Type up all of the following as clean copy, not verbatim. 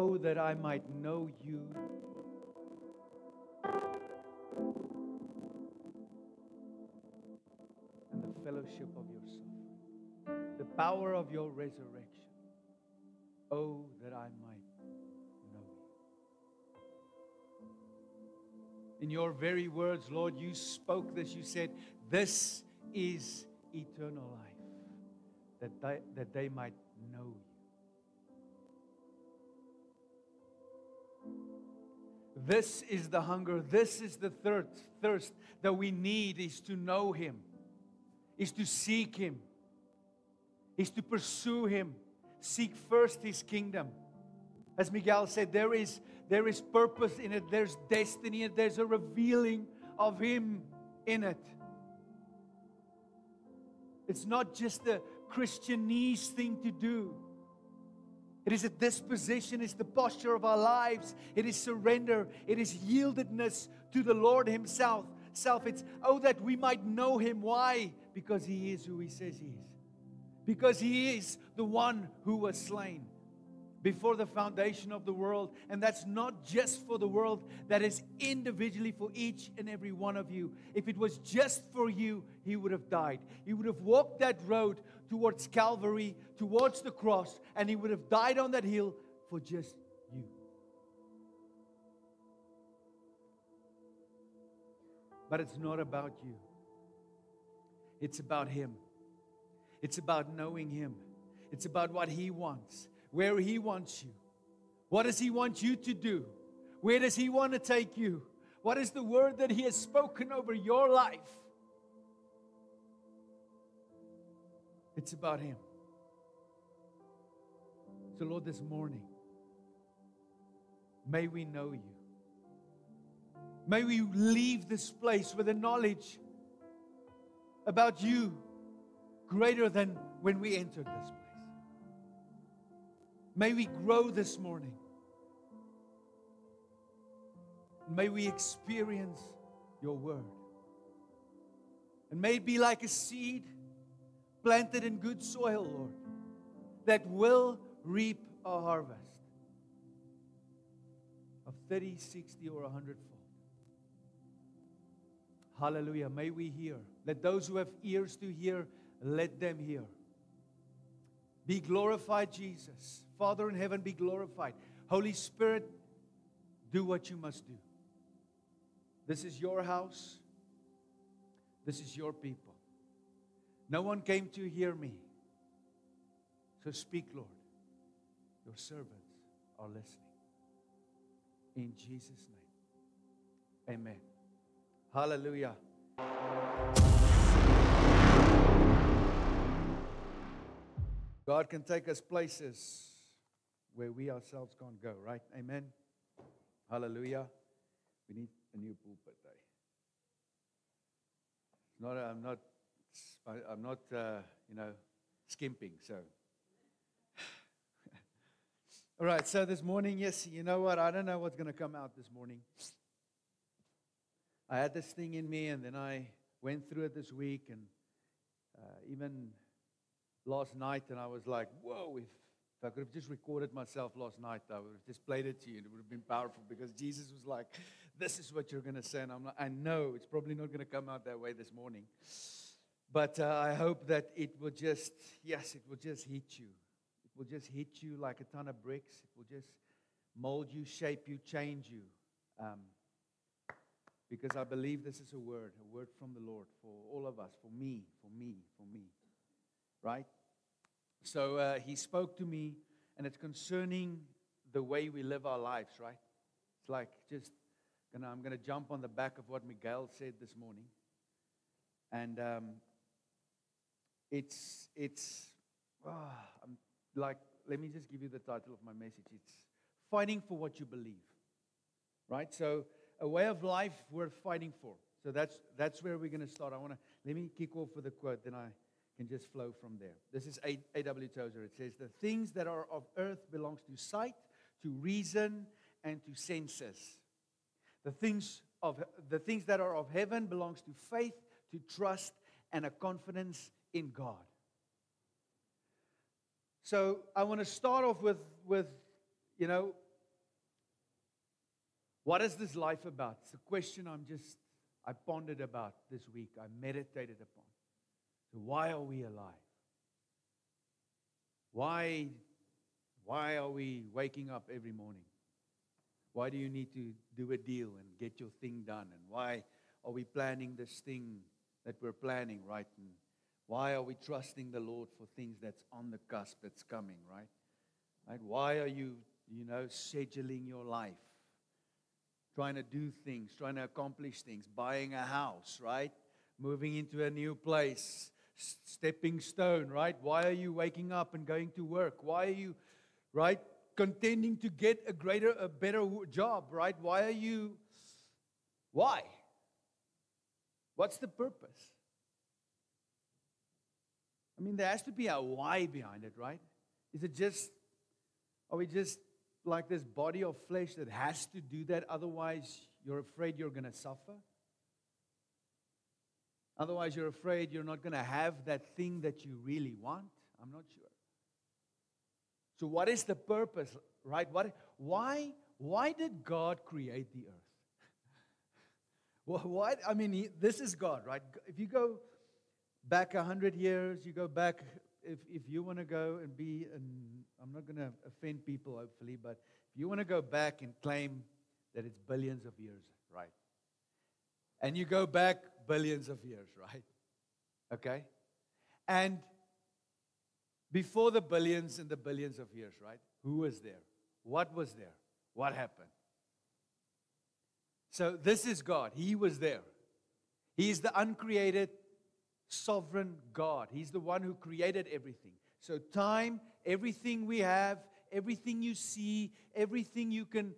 Oh, that I might know you and the fellowship of your suffering, the power of your resurrection. Oh, that I might know you. In your very words, Lord, you spoke this. You said, this is eternal life, that they might know you. This is the hunger, this is the thirst that we need, is to know Him, is to seek Him, is to pursue Him. Seek first His kingdom. As Miguel said, there is purpose in it, there's destiny in it, there's a revealing of Him in it. It's not just a Christianese thing to do. It is a disposition, it's the posture of our lives. It is surrender. It is yieldedness to the Lord Himself. It's, oh, that we might know Him. Why? Because He is who He says He is. Because He is the one who was slain before the foundation of the world. And that's not just for the world, that is individually for each and every one of you. If it was just for you, He would have died. He would have walked that road towards Calvary, towards the cross, and He would have died on that hill for just you. But it's not about you. It's about Him. It's about knowing Him. It's about what He wants, where He wants you. What does He want you to do? Where does He want to take you? What is the word that He has spoken over your life? It's about Him. So, Lord, this morning, may we know You. May we leave this place with a knowledge about You greater than when we entered this place. May we grow this morning. May we experience Your word. And may it be like a seed planted in good soil, Lord, that will reap a harvest of 30, 60, or 100-fold. Hallelujah. May we hear. Let those who have ears to hear, let them hear. Be glorified, Jesus. Father in heaven, be glorified. Holy Spirit, do what You must do. This is Your house. This is Your people. No one came to hear me. So speak, Lord. Your servants are listening. In Jesus' name. Amen. Hallelujah. God can take us places where we ourselves can't go, right? Amen. Hallelujah. We need a new pulpit. I'm not skimping. So, all right. So this morning, yes, you know what? I don't know what's going to come out this morning. I had this thing in me, and then I went through it this week, and even last night, and I was like, whoa, if I could have just recorded myself last night, I would have just played it to you, and it would have been powerful, because Jesus was like, this is what you're going to say, and I'm like, I know it's probably not going to come out that way this morning, but I hope that it will just hit you. It will just hit you like a ton of bricks. It will just mold you, shape you, change you, because I believe this is a word from the Lord for all of us, for me, right? So He spoke to me, and it's concerning the way we live our lives, right? It's like I'm going to jump on the back of what Miguel said this morning, and let me just give you the title of my message. It's Fighting for What You Believe, right? So a way of life worth fighting for. So that's where we're going to start. Let me kick off with a quote, then I can just flow from there. This is A.W. Tozer. It says, the things that are of earth belongs to sight, to reason, and to senses. The things that are of heaven belongs to faith, to trust, and a confidence in God. So I want to start off with What is this life about? It's a question I pondered about this week. I meditated upon. So why are we alive? Why are we waking up every morning? Why do you need to do a deal and get your thing done? And why are we planning this thing that we're planning, right? And why are we trusting the Lord for things that's on the cusp, that's coming, right? Right? Why are you, scheduling your life? Trying to do things, trying to accomplish things, buying a house, right? Moving into a new place, stepping stone, right? Why are you waking up and going to work? Why are you, right, contending to get a better job, right? Why? What's the purpose? I mean, there has to be a why behind it, right? Are we just like this body of flesh that has to do that? Otherwise, you're afraid you're going to suffer? Otherwise, you're afraid you're not going to have that thing that you really want? I'm not sure. So what is the purpose, right? Why did God create the earth? Why? I mean, this is God, right? If you go back 100 years, you go back, if you want to go and I'm not going to offend people, hopefully, but if you want to go back and claim that it's billions of years, right? And you go back billions of years, right? Okay? And before the billions and the billions of years, right? Who was there? What was there? What happened? So this is God. He was there. He is the uncreated, sovereign God. He's the one who created everything. So time, everything we have, everything you see, everything you can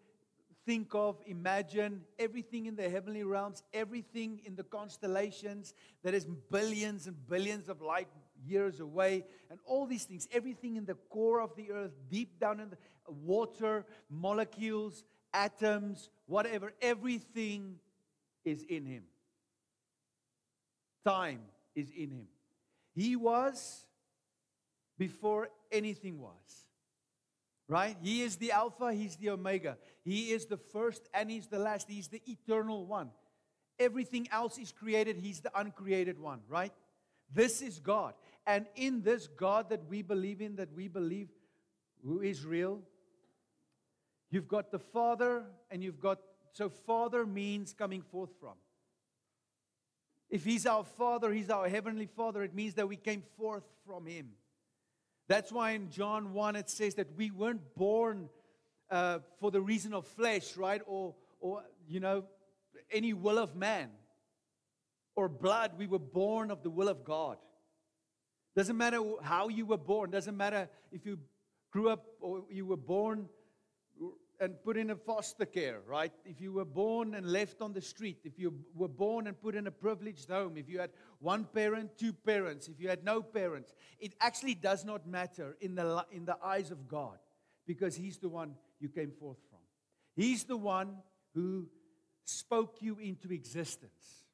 think of, imagine, everything in the heavenly realms, everything in the constellations that is billions and billions of light years away, and all these things, everything in the core of the earth, deep down in the water, molecules, atoms, whatever, everything is in Him. Time is in Him. He was before anything was. Right? He is the Alpha, He's the Omega. He is the first and He's the last. He's the eternal one. Everything else is created. He's the uncreated one, right? This is God. And in this God that we believe in, who is real, you've got the Father and so Father means coming forth from. If He's our Father, He's our Heavenly Father, it means that we came forth from Him. That's why in John 1 it says that we weren't born for the reason of flesh, right? Or any will of man or blood. We were born of the will of God. Doesn't matter how you were born. Doesn't matter if you grew up or you were born and put in a foster care, right? If you were born and left on the street, if you were born and put in a privileged home, if you had one parent, two parents, if you had no parents, it actually does not matter in the eyes of God, because He's the one you came forth from. He's the one who spoke you into existence.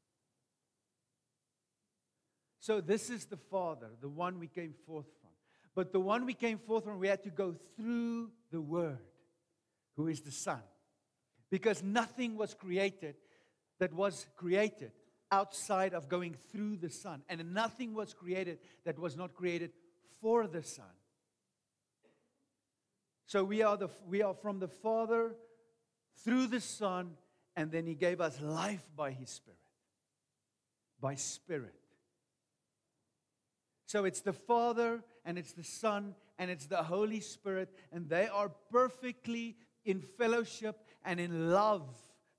So this is the Father, the one we came forth from. But the one we came forth from, we had to go through the Word, who is the Son. Because nothing was created that was created outside of going through the Son. And nothing was created that was not created for the Son. So we are from the Father through the Son, and then He gave us life by His Spirit. By Spirit. So it's the Father, and it's the Son, and it's the Holy Spirit, and they are perfectly in fellowship and in love.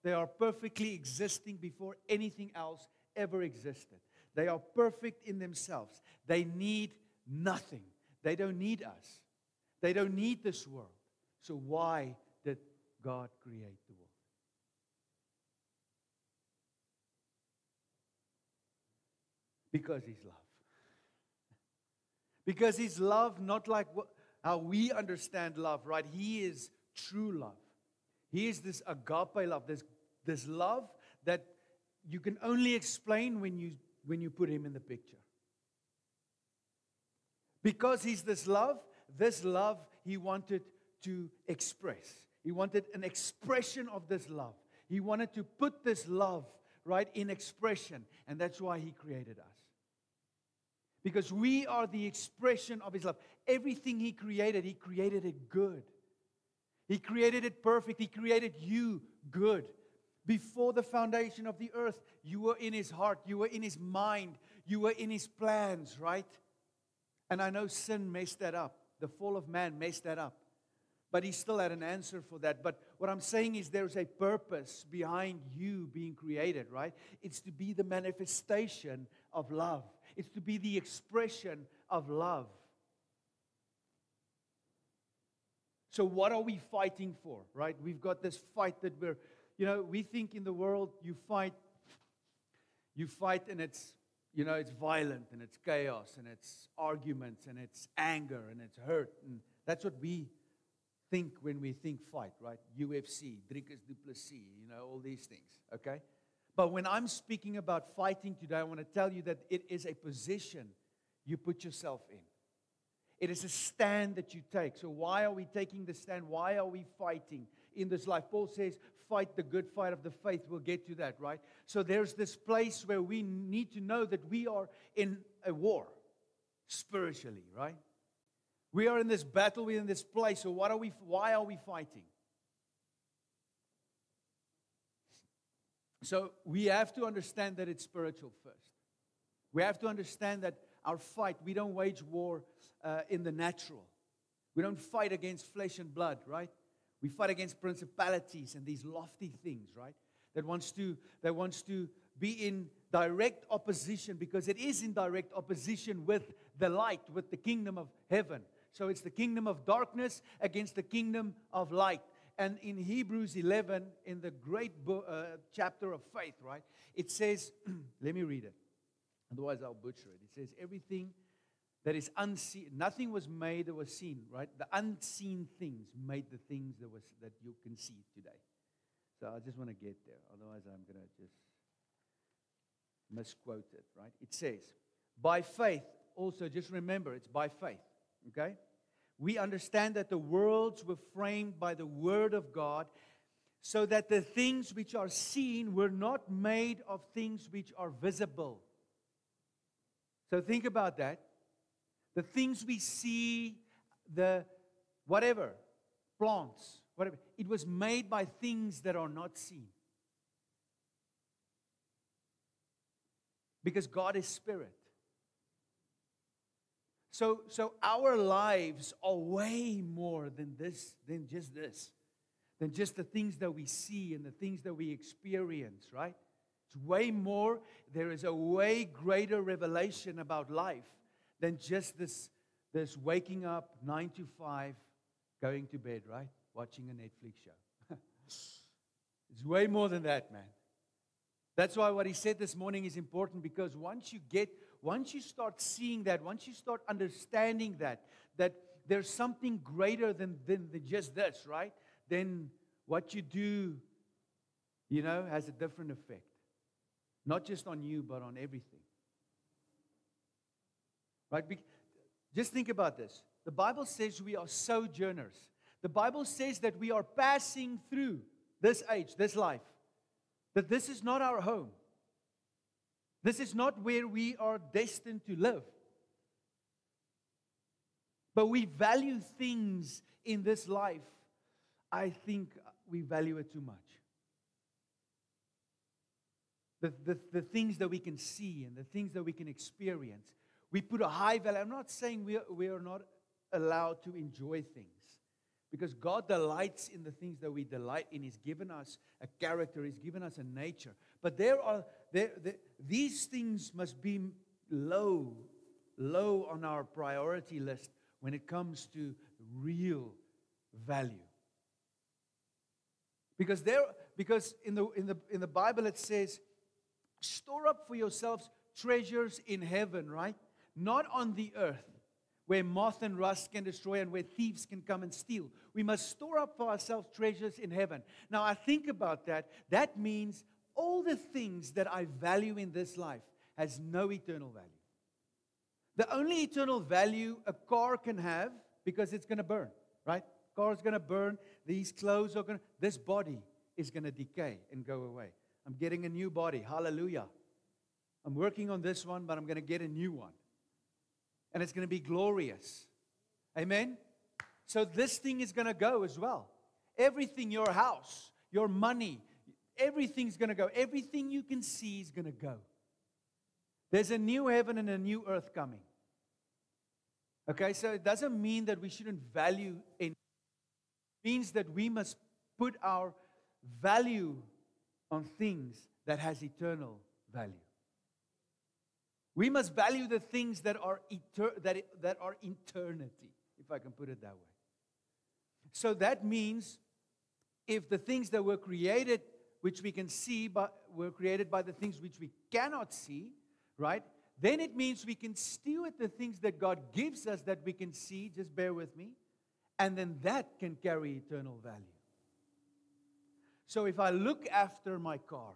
They are perfectly existing before anything else ever existed. They are perfect in themselves. They need nothing. They don't need us. They don't need this world. So why did God create the world? Because He's love. Because He's love, not like how we understand love, right? He is true love. He is this agape love, this love that you can only explain when you put Him in the picture. Because He's this love He wanted to express. He wanted an expression of this love. He wanted to put this love, right, in expression. And that's why He created us. Because we are the expression of His love. Everything He created it good. He created it perfect. He created you good. Before the foundation of the earth, you were in His heart. You were in His mind. You were in His plans, right? And I know sin messed that up. The fall of man messed that up. But He still had an answer for that. But what I'm saying is there's a purpose behind you being created, right? It's to be the manifestation of love. It's to be the expression of love. So what are we fighting for, right? We've got this fight that we think in the world you fight and it's violent and it's chaos and it's arguments and it's anger and it's hurt. And that's what we think when we think fight, right? UFC, Dricus du Plessis, all these things, okay? But when I'm speaking about fighting today, I want to tell you that it is a position you put yourself in. It is a stand that you take. So why are we taking the stand? Why are we fighting in this life? Paul says, fight the good fight of the faith. We'll get to that, right? So there's this place where we need to know that we are in a war, spiritually, right? We are in this battle, we're in this place. So why are we fighting? So we have to understand that it's spiritual first. We have to understand that our fight, we don't wage war in the natural. We don't fight against flesh and blood, right? We fight against principalities and these lofty things, right? That wants to be in direct opposition, because it is in direct opposition with the light, with the kingdom of heaven. So it's the kingdom of darkness against the kingdom of light. And in Hebrews 11, in the great chapter of faith, right, it says, let me read it. Otherwise I'll butcher it. It says, everything that is unseen, nothing was made that was seen, right? The unseen things made the things that you can see today. So I just want to get there. Otherwise I'm going to just misquote it, right? It says, by faith, also just remember, it's by faith, okay? We understand that the worlds were framed by the word of God, so that the things which are seen were not made of things which are visible. So think about that. The things we see, the whatever, plants, whatever, it was made by things that are not seen. Because God is spirit. So our lives are way more than this, than just the things that we see and the things that we experience, right? It's way more. There is a way greater revelation about life than just this waking up 9 to 5, going to bed, right? Watching a Netflix show. It's way more than that, man. That's why what he said this morning is important, because once you start seeing that, once you start understanding that there's something greater than just this, right? Then what you do, has a different effect. Not just on you, but on everything. Right? Just think about this. The Bible says we are sojourners. The Bible says that we are passing through this age, this life. That this is not our home. This is not where we are destined to live. But we value things in this life. I think we value it too much. The things that we can see and the things that we can experience. We put a high value. I'm not saying we are not allowed to enjoy things. Because God delights in the things that we delight in. He's given us a character. He's given us a nature. But these things must be low on our priority list when it comes to real value. Because in the Bible it says, store up for yourselves treasures in heaven, right? Not on the earth, where moth and rust can destroy and where thieves can come and steal. We must store up for ourselves treasures in heaven. Now, I think about that. That means all the things that I value in this life has no eternal value. The only eternal value a car can have, because it's going to burn, right? Car is going to burn. These clothes are going to... This body is going to decay and go away. I'm getting a new body. Hallelujah. I'm working on this one, but I'm going to get a new one. And it's going to be glorious. Amen? So this thing is going to go as well. Everything, your house, your money, everything's going to go. Everything you can see is going to go. There's a new heaven and a new earth coming. Okay, so it doesn't mean that we shouldn't value anything. It means that we must put our value on things that has eternal value. We must value the things that are eternity, if I can put it that way. So that means if the things that were created, which we can see, but were created by the things which we cannot see, right? Then it means we can steward the things that God gives us that we can see, just bear with me, and then that can carry eternal value. So if I look after my car,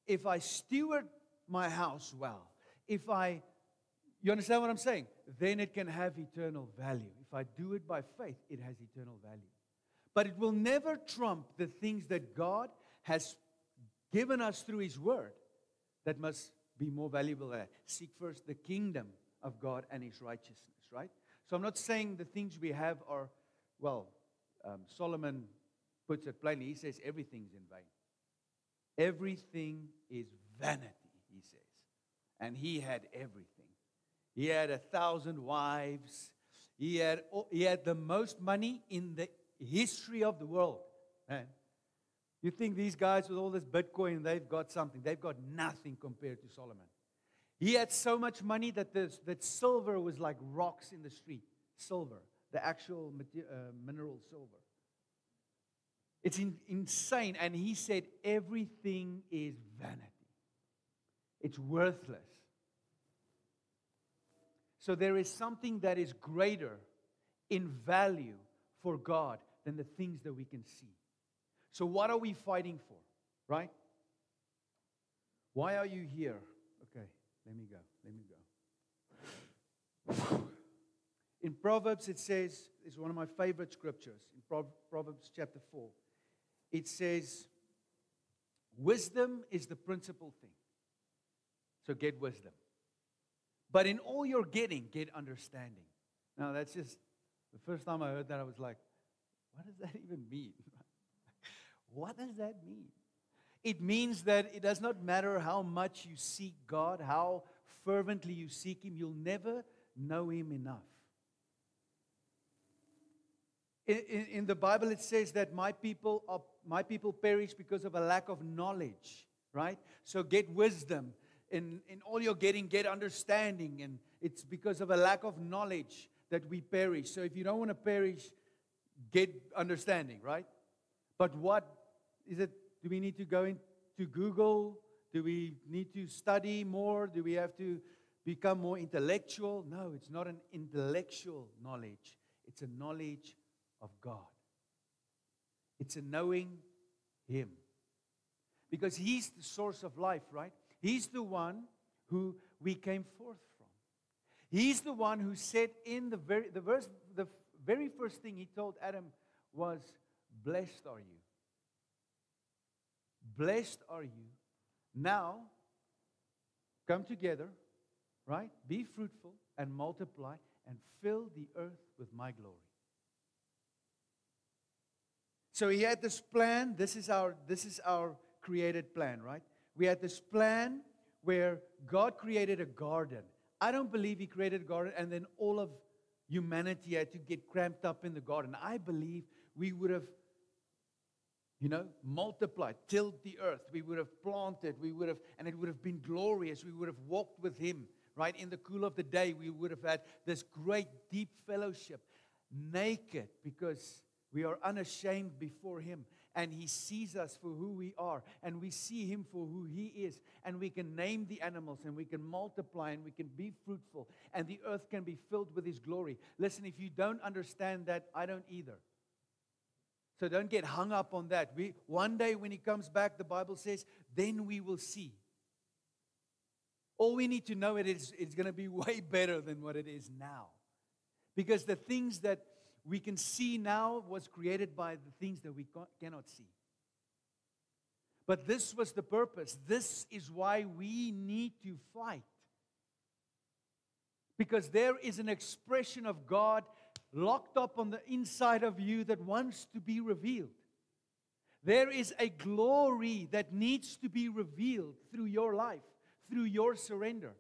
if I steward my house well, you understand what I'm saying? Then it can have eternal value. If I do it by faith, it has eternal value. But it will never trump the things that God has given us through His Word that must be more valuable than that. Seek first the kingdom of God and His righteousness, right? So I'm not saying the things we have are, Solomon puts it plainly. He says everything's in vain. Everything is vanity, he says. And he had everything. He had 1,000 wives. He had the most money in the history of the world. Man, you think these guys with all this Bitcoin, they've got something. They've got nothing compared to Solomon. He had so much money that silver was like rocks in the street. Silver, the actual mineral silver. It's insane. And he said everything is vanity. It's worthless. So there is something that is greater in value for God than the things that we can see. So what are we fighting for, right? Why are you here? Okay, let me go. In Proverbs it says, it's one of my favorite scriptures, in Proverbs chapter 4. It says, wisdom is the principal thing. So get wisdom. But in all you're getting, get understanding. Now that's just, the first time I heard that I was like, what does that even mean? What does that mean? It means that it does not matter how much you seek God, how fervently you seek Him, you'll never know Him enough. In the Bible it says that my people perish because of a lack of knowledge, right? So get wisdom. In all you're getting, get understanding. And it's because of a lack of knowledge that we perish. So if you don't want to perish, get understanding, right? But what is it? Do we need to go into Google? Do we need to study more? Do we have to become more intellectual? No, it's not an intellectual knowledge. It's a knowledge of God. It's a knowing Him. Because He's the source of life, right? He's the one who we came forth from. He's the one who said in the very first thing He told Adam was, blessed are you. Blessed are you. Now, come together, right? Be fruitful and multiply and fill the earth with my glory. So He had this plan. This is our created plan, right? We had this plan where God created a garden. I don't believe He created a garden and then all of humanity had to get cramped up in the garden. I believe we would have, multiplied, tilled the earth. We would have planted. And it would have been glorious. We would have walked with Him, right? In the cool of the day, we would have had this great deep fellowship, naked, because we are unashamed before Him. And He sees us for who we are. And we see Him for who He is. And we can name the animals. And we can multiply. And we can be fruitful. And the earth can be filled with His glory. Listen, if you don't understand that, I don't either. So don't get hung up on that. One day when He comes back, the Bible says, then we will see. All we need to know it's going to be way better than what it is now. Because the things that we can see now was created by the things that we cannot see. But this was the purpose. This is why we need to fight. Because there is an expression of God locked up on the inside of you that wants to be revealed. There is a glory that needs to be revealed through your life, through your surrender.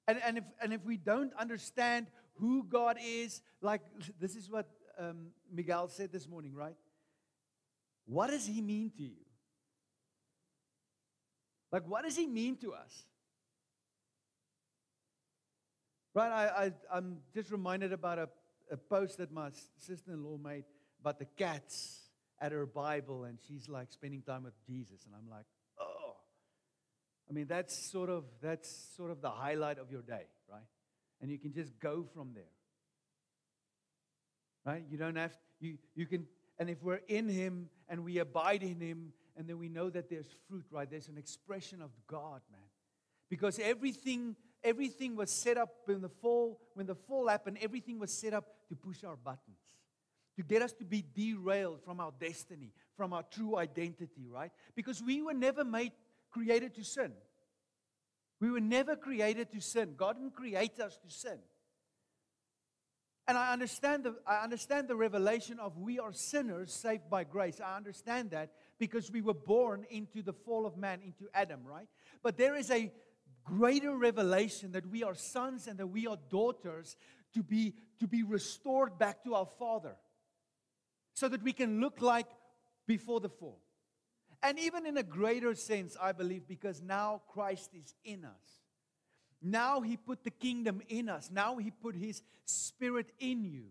And if we don't understand who God is, like this is what Miguel said this morning, right? What does He mean to you? Like, what does He mean to us? Right, I'm just reminded about a post that my sister-in-law made about the cats at her Bible, and she's like spending time with Jesus, and I'm like, oh. I mean, that's sort of the highlight of your day, right? And you can just go from there. Right? You don't have, you can, and if we're in Him and we abide in Him, and then we know that there's fruit, right? There's an expression of God, man. Because everything was set up when the fall happened, everything was set up to push our buttons, to get us to be derailed from our destiny, from our true identity, right? Because we were never created to sin. We were never created to sin. God didn't create us to sin. And I understand the revelation of we are sinners saved by grace. I understand that because we were born into the fall of man, into Adam, right? But there is a greater revelation that we are sons and that we are daughters to be restored back to our Father, so that we can look like before the fall. And even in a greater sense, I believe, because now Christ is in us. Now He put the kingdom in us. Now He put His Spirit in you.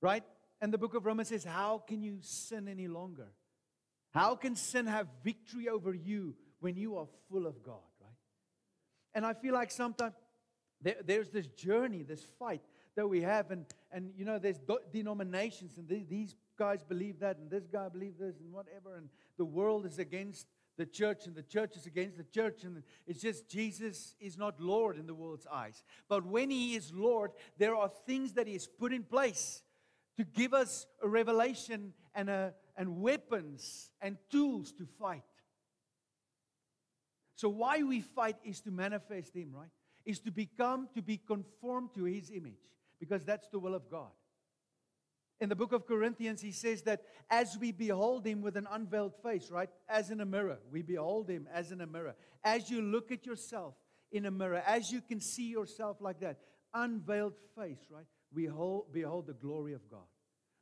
Right? And the book of Romans says, how can you sin any longer? How can sin have victory over you when you are full of God, right? And I feel like sometimes there's this journey, this fight that we have, and you know, there's denominations, and these guys believe that, and this guy believes this, and whatever, and the world is against the church, and the church is against the church, and it's just Jesus is not Lord in the world's eyes. But when He is Lord, there are things that He has put in place to give us a revelation and weapons and tools to fight. So why we fight is to manifest Him, right? Is to be conformed to His image, because that's the will of God. In the book of Corinthians, he says that as we behold Him with an unveiled face, right? As in a mirror, we behold Him as in a mirror. As you look at yourself in a mirror, as you can see yourself like that, unveiled face, right? We behold the glory of God.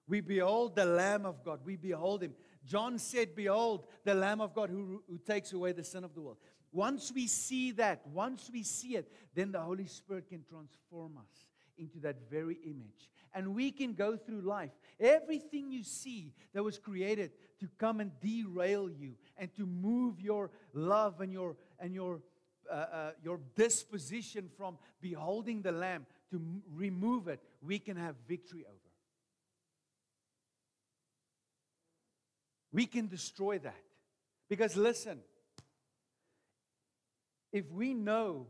We behold the Lamb of God. We behold Him. John said, behold, the Lamb of God who takes away the sin of the world. Once we see that, once we see it, then the Holy Spirit can transform us into that very image. And we can go through life. Everything you see that was created to come and derail you and to move your love and your disposition from beholding the Lamb, to remove it, we can have victory over. We can destroy that. Because listen, if we know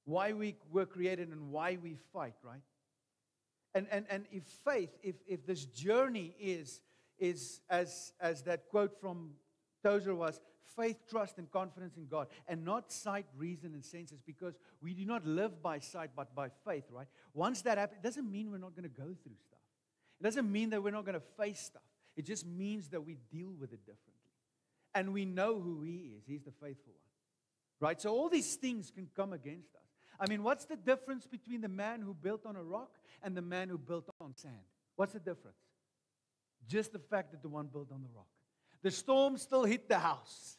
why we were created and why we fight, right? And if faith, if this journey is as that quote from Tozer was, faith, trust, and confidence in God, and not sight, reason, and senses, because we do not live by sight but by faith, right? Once that happens, it doesn't mean we're not going to go through stuff. It doesn't mean that we're not going to face stuff. It just means that we deal with it differently. And we know who He is. He's the faithful one. Right? So all these things can come against us. I mean, what's the difference between the man who built on a rock and the man who built on sand? What's the difference? Just the fact that the one built on the rock. The storm still hit the house.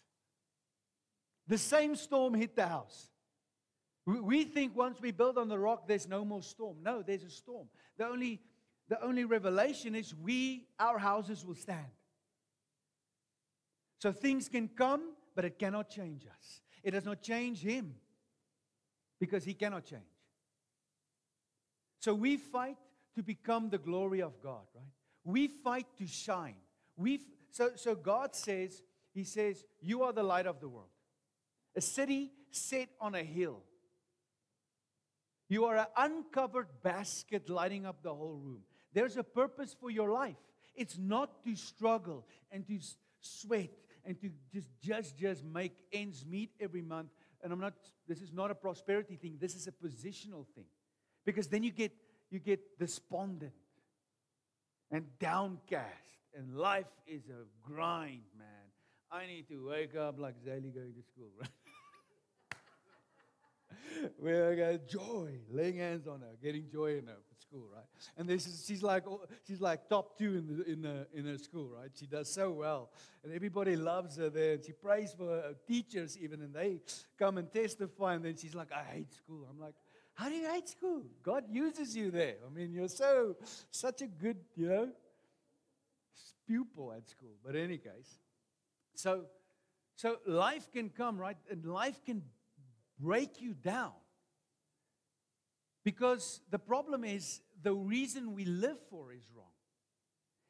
The same storm hit the house. We think once we build on the rock, there's no more storm. No, there's a storm. The only revelation is our houses will stand. So things can come, but it cannot change us. It does not change Him, because He cannot change. So we fight to become the glory of God, right? We fight to shine. So God says, He says, you are the light of the world. A city set on a hill. You are an uncovered basket lighting up the whole room. There's a purpose for your life. It's not to struggle and to sweat and to just make ends meet every month. And this is not a prosperity thing. This is a positional thing. Because then you get despondent and downcast. And life is a grind, man. I need to wake up like Zaylee going to school, right? Where I got joy, laying hands on her, getting joy in her at school, right? And she's like top 2 in her school, right? She does so well, and everybody loves her there. And she prays for her teachers even, and they come and testify. And then she's like, "I hate school." I'm like, "How do you hate school? God uses you there. I mean, you're such a good, pupil at school." But in any case, so life can come, right? And life can break you down. Because the problem is, the reason we live for is wrong.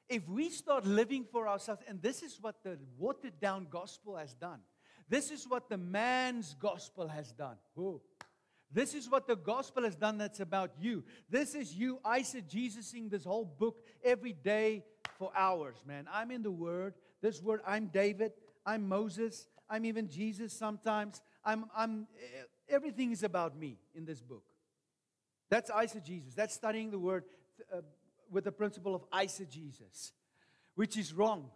If we start living for ourselves, and this is what the watered down gospel has done. This is what the man's gospel has done. Whoa. This is what the gospel has done that's about you. This is you eisegesing this whole book every day for hours, man. I'm in the Word. This Word, I'm David. I'm Moses. I'm even Jesus sometimes. Everything is about me in this book. That's eisegesis. That's studying the Word with the principle of eisegesis, which is wrong.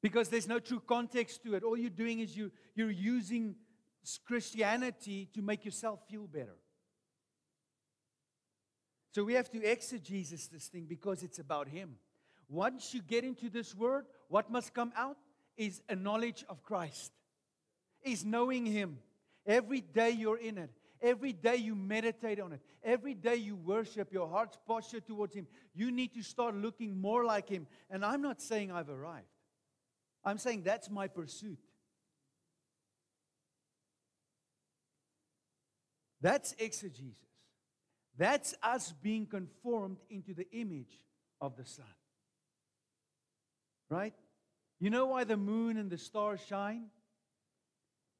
Because there's no true context to it. All you're doing is you're using Christianity to make yourself feel better. So we have to exegesis this thing because it's about Him. Once you get into this Word, what must come out is a knowledge of Christ. Is knowing Him. Every day you're in it. Every day you meditate on it. Every day you worship, your heart's posture towards Him. You need to start looking more like Him. And I'm not saying I've arrived. I'm saying that's my pursuit. That's exegesis. That's us being conformed into the image of the Son. Right? You know why the moon and the stars shine?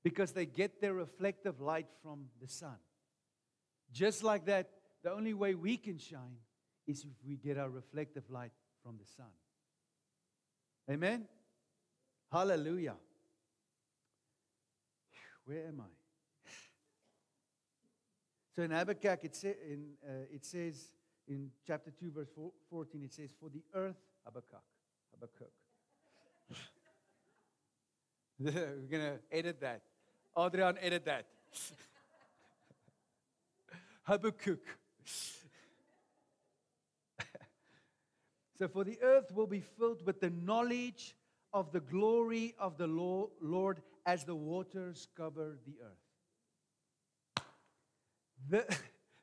Because they get their reflective light from the sun. Just like that, the only way we can shine is if we get our reflective light from the sun. Amen? Hallelujah. Where am I? So in Habakkuk, it says in chapter 2, verse 14, it says, "For the earth," Habakkuk. We're going to edit that. Adrian, edit that. Habakkuk. So, "For the earth will be filled with the knowledge of the glory of the Lord as the waters cover the earth."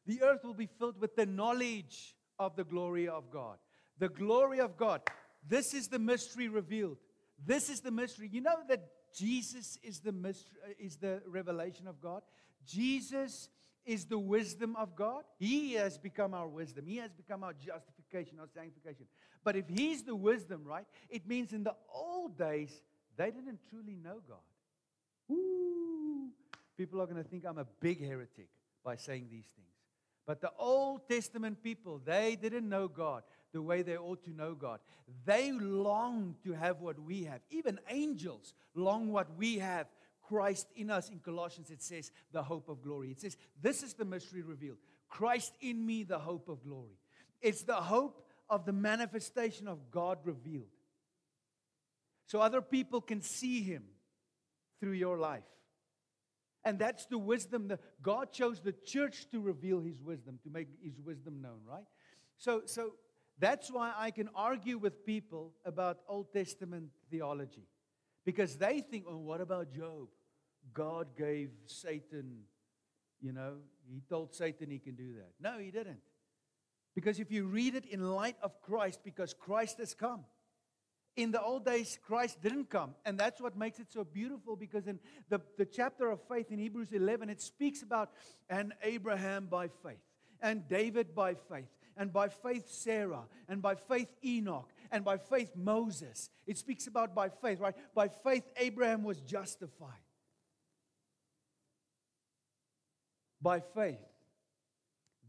The earth will be filled with the knowledge of the glory of God. The glory of God. This is the mystery revealed. This is the mystery. You know that Jesus is the mystery, is the revelation of God. Jesus is the wisdom of God. He has become our wisdom. He has become our justification, our sanctification. But if He's the wisdom, right, it means in the old days, they didn't truly know God. Ooh, people are going to think I'm a big heretic by saying these things. But the Old Testament people, they didn't know God the way they ought to know God. They long to have what we have. Even angels long what we have. Christ in us. In Colossians it says, the hope of glory. It says, this is the mystery revealed. Christ in me, the hope of glory. It's the hope of the manifestation of God revealed. So other people can see Him through your life. And that's the wisdom. God chose the church to reveal His wisdom, to make His wisdom known, right? So that's why I can argue with people about Old Testament theology. Because they think, oh, what about Job? God gave Satan, He told Satan he can do that. No, He didn't. Because if you read it in light of Christ, because Christ has come. In the old days, Christ didn't come. And that's what makes it so beautiful, because in the chapter of faith in Hebrews 11, it speaks about, and Abraham by faith, and David by faith, and by faith Sarah, and by faith Enoch, and by faith Moses. It speaks about by faith, right? By faith Abraham was justified. By faith.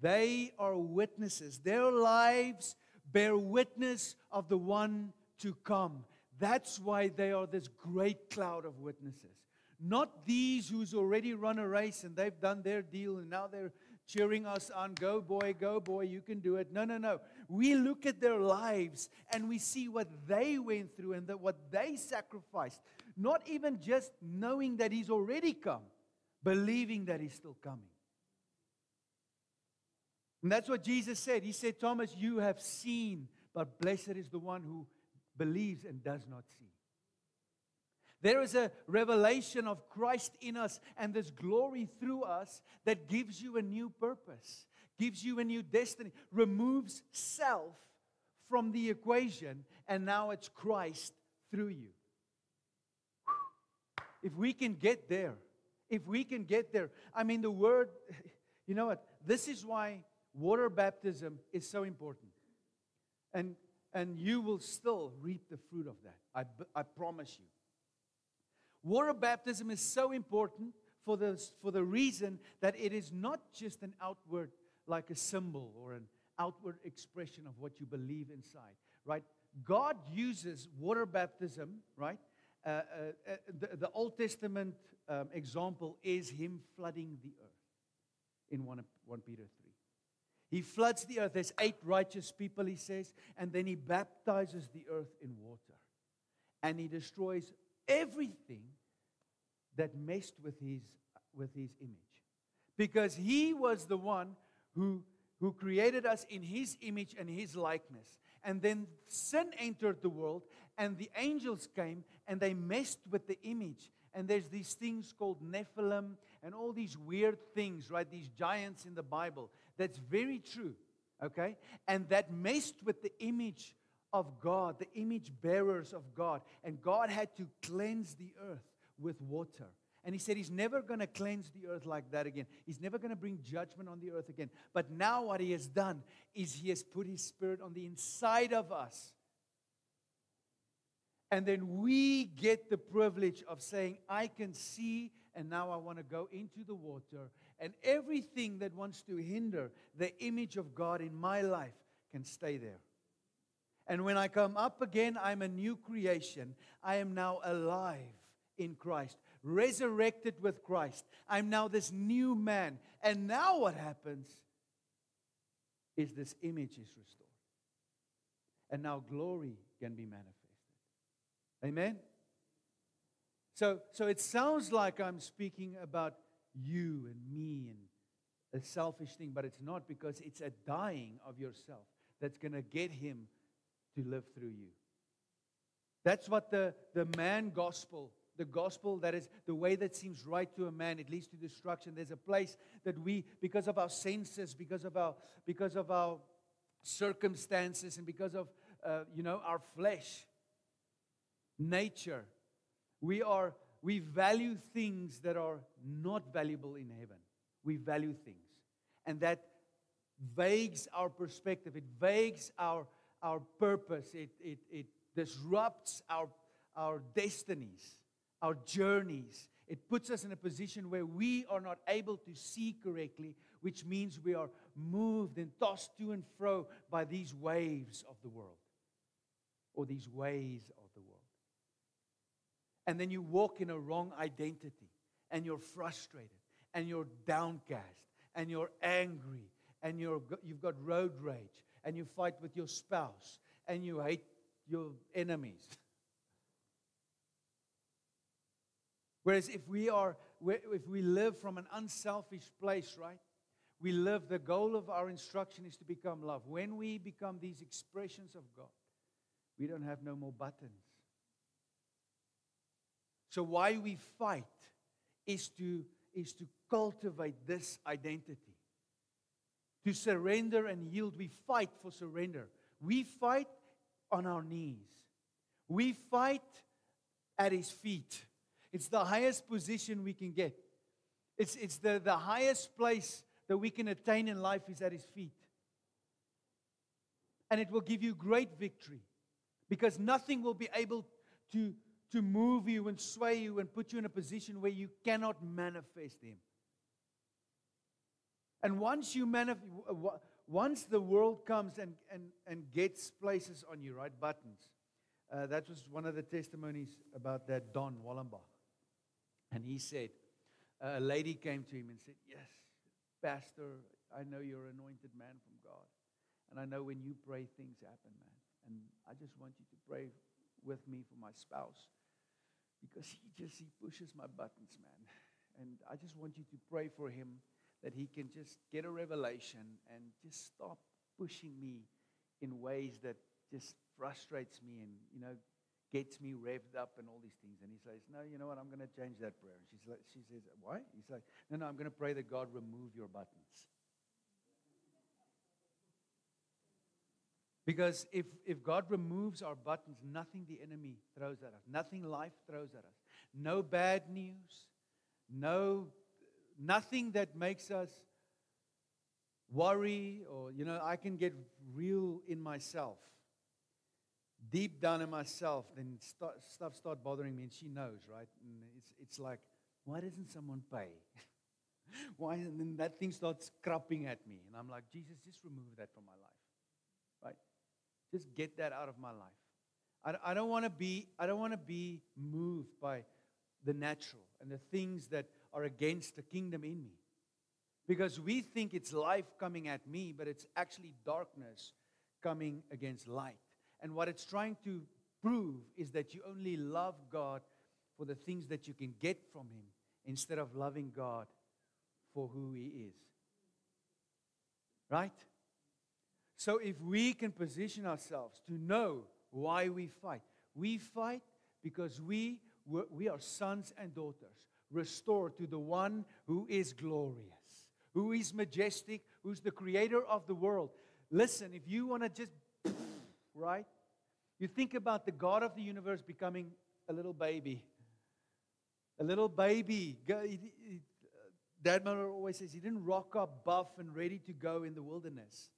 They are witnesses. Their lives bear witness of the one to come. That's why they are this great cloud of witnesses. Not these who's already run a race and they've done their deal and now they're cheering us on. Go boy, you can do it. No. We look at their lives and we see what they went through and what they sacrificed. Not even just knowing that He's already come, believing that He's still coming. And that's what Jesus said. He said, Thomas, you have seen, but blessed is the one who believes and does not see. There is a revelation of Christ in us and this glory through us that gives you a new purpose, gives you a new destiny, removes self from the equation, and now it's Christ through you. If we can get there, I mean, the word, you know what? This is why water baptism is so important. And you will still reap the fruit of that. I promise you. Water baptism is so important for the reason that it is not just an outward, like a symbol or an outward expression of what you believe inside, right? God uses water baptism, right? The Old Testament example is Him flooding the earth in 1 Peter 3. He floods the earth. There's 8 righteous people, He says, and then He baptizes the earth in water. And He destroys everything that messed with His image. Because He was the one who created us in His image and His likeness. And then sin entered the world, and the angels came, and they messed with the image. And there's these things called Nephilim, and all these weird things, right? These giants in the Bible. That's very true, okay? And that messed with the image of God, the image bearers of God. And God had to cleanse the earth with water. And He said He's never going to cleanse the earth like that again. He's never going to bring judgment on the earth again. But now what He has done is He has put His Spirit on the inside of us. And then we get the privilege of saying, I can see, and now I want to go into the water. And everything that wants to hinder the image of God in my life can stay there. And when I come up again, I'm a new creation. I am now alive in Christ, resurrected with Christ. I'm now this new man. And now what happens is this image is restored. And now glory can be manifested. Amen? So it sounds like I'm speaking about you and me and a selfish thing, but it's not, because it's a dying of yourself that's going to get Him to live through you. That's what the man gospel, the gospel that is the way that seems right to a man, it leads to destruction. There's a place that we, because of our senses, because of our circumstances, and because of our flesh, nature, we value things that are not valuable in heaven. We value things, and that vagues our perspective. It vagues our purpose. It disrupts our destinies, our journeys. It puts us in a position where we are not able to see correctly, which means we are moved and tossed to and fro by these waves of the world, or these ways of the world. And then you walk in a wrong identity, and you're frustrated, and you're downcast, and you're angry, and you've got road rage, and you fight with your spouse, and you hate your enemies. Whereas if we live from an unselfish place, right? The goal of our instruction is to become love. When we become these expressions of God, we don't have no more buttons. So why we fight is to cultivate this identity. To surrender and yield. We fight for surrender. We fight on our knees. We fight at His feet. It's the highest position we can get. It's the highest place that we can attain in life is at His feet. And it will give you great victory. Because nothing will be able to move you and sway you and put you in a position where you cannot manifest Him. And once once the world comes and gets places on you, right, buttons. That was one of the testimonies about that Don Wallenbach. And he said, a lady came to him and said, yes, Pastor, I know you're an anointed man from God. And I know when you pray, things happen, man. And I just want you to pray with me for my spouse. Because he pushes my buttons, man. And I just want you to pray for him that he can just get a revelation and just stop pushing me in ways that just frustrates me and, gets me revved up and all these things. And he says, no, you know what, I'm going to change that prayer. And she says, why? He's like, no, I'm going to pray that God remove your buttons. Because if God removes our buttons, nothing the enemy throws at us, nothing life throws at us, no bad news, nothing that makes us worry or, I can get real in myself, deep down in myself, then stuff start bothering me, and she knows, right? And it's like, why doesn't someone pay? Why? And then that thing starts crapping at me, and I'm like, Jesus, just remove that from my life, right? Just get that out of my life. I don't want to be moved by the natural and the things that are against the kingdom in me. Because we think it's life coming at me, but it's actually darkness coming against light. And what it's trying to prove is that you only love God for the things that you can get from Him instead of loving God for who He is. Right? So if we can position ourselves to know why we fight because we are sons and daughters restored to the one who is glorious, who is majestic, who's the creator of the world. Listen, if you want to just, right? You think about the God of the universe becoming a little baby. A little baby. Dad mother always says he didn't rock up buff and ready to go in the wilderness.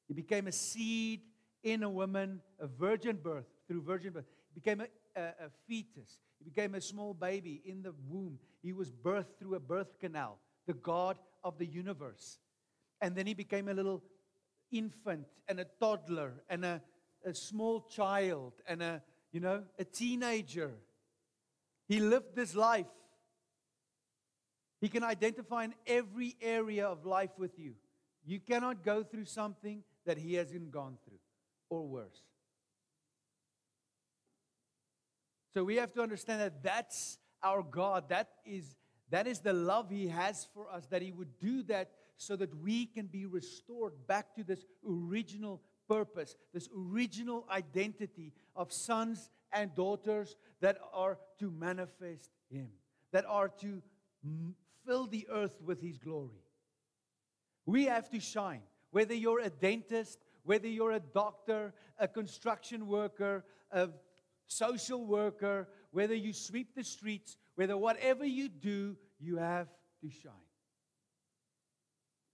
He became a seed in a woman, a virgin birth, through virgin birth. He became a fetus. He became a small baby in the womb. He was birthed through a birth canal, the God of the universe. And then he became a little infant and a toddler and a small child and a teenager. He lived this life. He can identify in every area of life with you. You cannot go through something that he hasn't gone through, or worse. So we have to understand that that's our God. That is the love He has for us, that He would do that so that we can be restored back to this original purpose, this original identity of sons and daughters that are to manifest Him, that are to fill the earth with His glory. We have to shine. Whether you're a dentist, whether you're a doctor, a construction worker, a social worker, whether you sweep the streets, whether whatever you do, you have to shine.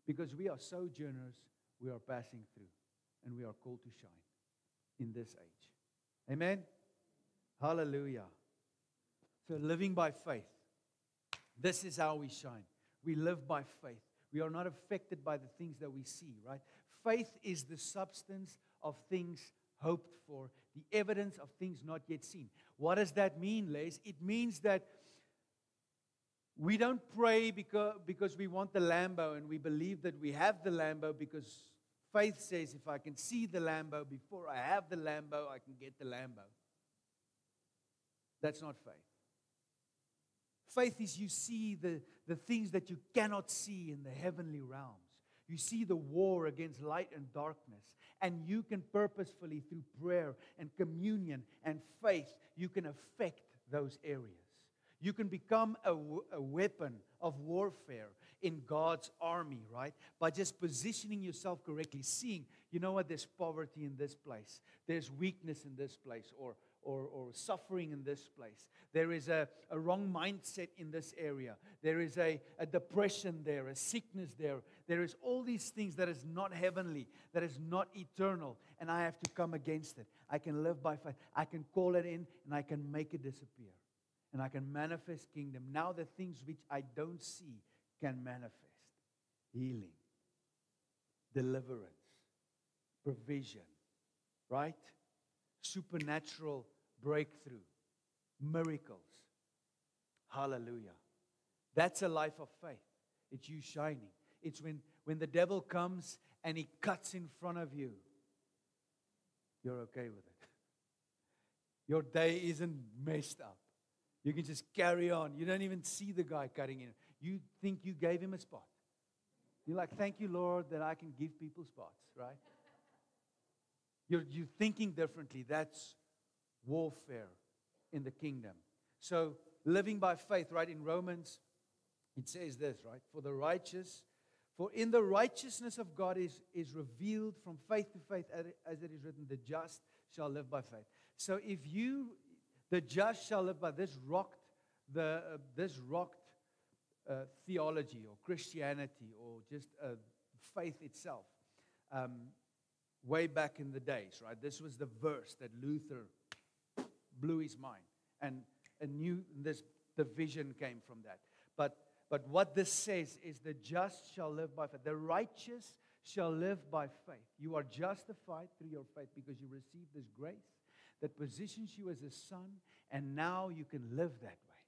Because we are sojourners, we are passing through, and we are called to shine in this age. Amen? Hallelujah. So living by faith. This is how we shine. We live by faith. We are not affected by the things that we see, right? Faith is the substance of things hoped for, the evidence of things not yet seen. What does that mean, Les? It means that we don't pray because we want the Lambo and we believe that we have the Lambo, because faith says if I can see the Lambo before I have the Lambo, I can get the Lambo. That's not faith. Faith is you see the things that you cannot see in the heavenly realms. You see the war against light and darkness. And you can purposefully, through prayer and communion and faith, you can affect those areas. You can become a weapon of warfare in God's army, right? By just positioning yourself correctly, seeing, you know what, there's poverty in this place. There's weakness in this place, or suffering in this place. There is a wrong mindset in this area. There is a depression there, a sickness there. There is all these things that is not heavenly, that is not eternal, and I have to come against it. I can live by faith. I can call it in, and I can make it disappear. And I can manifest kingdom. Now the things which I don't see can manifest. Healing, deliverance, provision, right? Supernatural breakthrough, miracles. Hallelujah. That's a life of faith. It's you shining. It's when the devil comes and he cuts in front of you, you're okay with it. Your day isn't messed up. You can just carry on. You don't even see the guy cutting in. You think you gave him a spot. You're like, thank you, Lord, that I can give people spots, right? You're thinking differently. That's warfare in the kingdom. So living by faith, right? In Romans, it says this, right? For in the righteousness of God is revealed from faith to faith, as it is written, the just shall live by faith. So if the just shall live by this rocked theology or Christianity or just faith itself, way back in the days, right? This was the verse that Luther blew his mind, and the vision came from that. But what this says is the just shall live by faith. The righteous shall live by faith. You are justified through your faith because you received this grace that positions you as a son, and now you can live that way.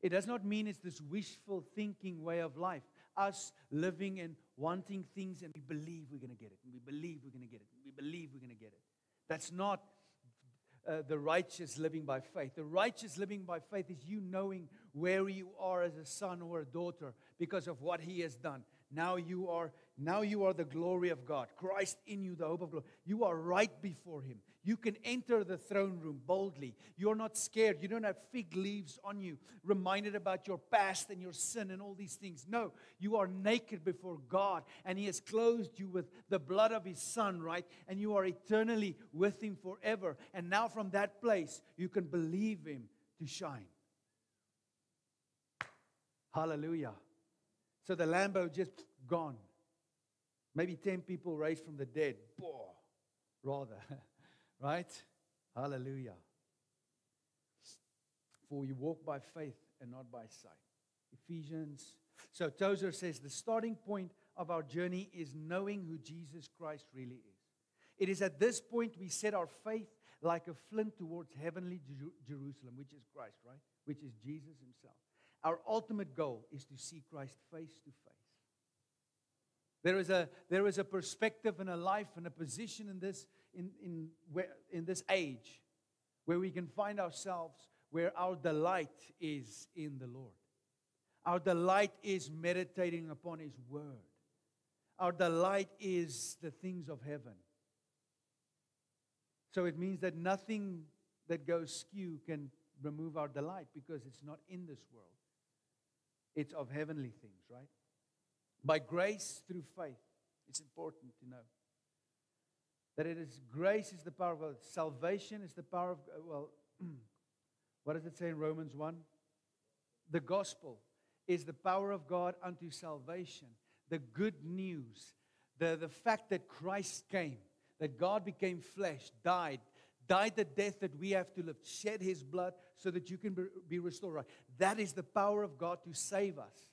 It does not mean it's this wishful thinking way of life. Us living and wanting things, and we believe we're going to get it. And we believe we're going to get it. And we believe we're going to get it. That's not the righteous living by faith. The righteous living by faith is you knowing where you are as a son or a daughter because of what He has done. Now you are the glory of God. Christ in you, the hope of glory. You are right before Him. You can enter the throne room boldly. You're not scared. You don't have fig leaves on you, reminded about your past and your sin and all these things. No, you are naked before God, and He has clothed you with the blood of His Son, right? And you are eternally with Him forever. And now from that place, you can believe Him to shine. Hallelujah. So the Lambo just gone. Maybe 10 people raised from the dead. Rather. Right? Hallelujah. For you walk by faith and not by sight. Ephesians. So Tozer says the starting point of our journey is knowing who Jesus Christ really is. It is at this point we set our faith like a flint towards heavenly Jerusalem, which is Christ, right? Which is Jesus Himself. Our ultimate goal is to see Christ face to face. There is a perspective and a life and a position in this age where we can find ourselves where our delight is in the Lord. Our delight is meditating upon His Word. Our delight is the things of heaven. So it means that nothing that goes skew can remove our delight because it's not in this world. It's of heavenly things, right? By grace through faith. It's important to know that it is grace is the power of God. Salvation is the power of God. What does it say in Romans 1? The gospel is the power of God unto salvation. The good news, the fact that Christ came, that God became flesh, died the death that we have to live, shed His blood so that you can be restored. Right? That is the power of God to save us.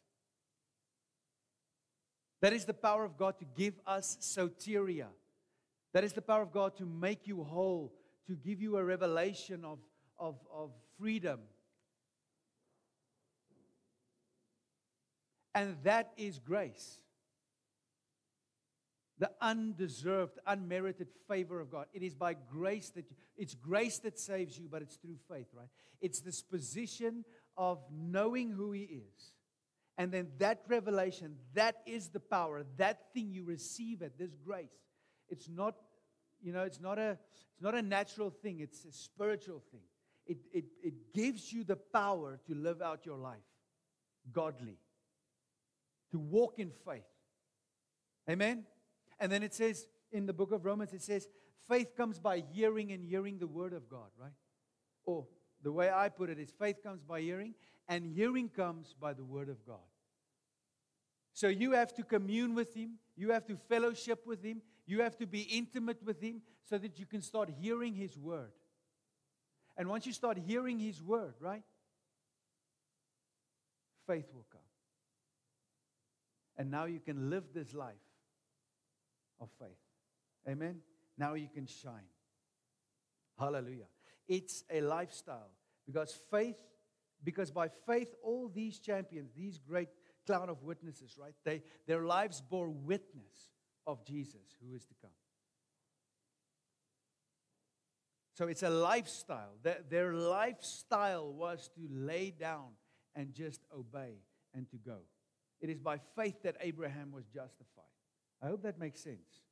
That is the power of God to give us soteria. That is the power of God to make you whole, to give you a revelation of freedom. And that is grace. The undeserved, unmerited favor of God. It is by grace it's grace that saves you, but it's through faith, right? It's this position of knowing who He is. And then that revelation, that is the power, that thing you receive it, this grace. It's not, it's not a natural thing, it's a spiritual thing. It gives you the power to live out your life godly, to walk in faith. Amen? And then it says, in the book of Romans, it says, faith comes by hearing and hearing the word of God, right? Or the way I put it is, faith comes by hearing, and hearing comes by the word of God. So you have to commune with Him, you have to fellowship with Him, you have to be intimate with Him so that you can start hearing His word. And once you start hearing His word, right? Faith will come. And now you can live this life of faith. Amen? Now you can shine. Hallelujah. It's a lifestyle. Because by faith, all these champions, these great cloud of witnesses, right? Their lives bore witness of Jesus who is to come. So it's a lifestyle. Their lifestyle was to lay down and just obey and to go. It is by faith that Abraham was justified. I hope that makes sense.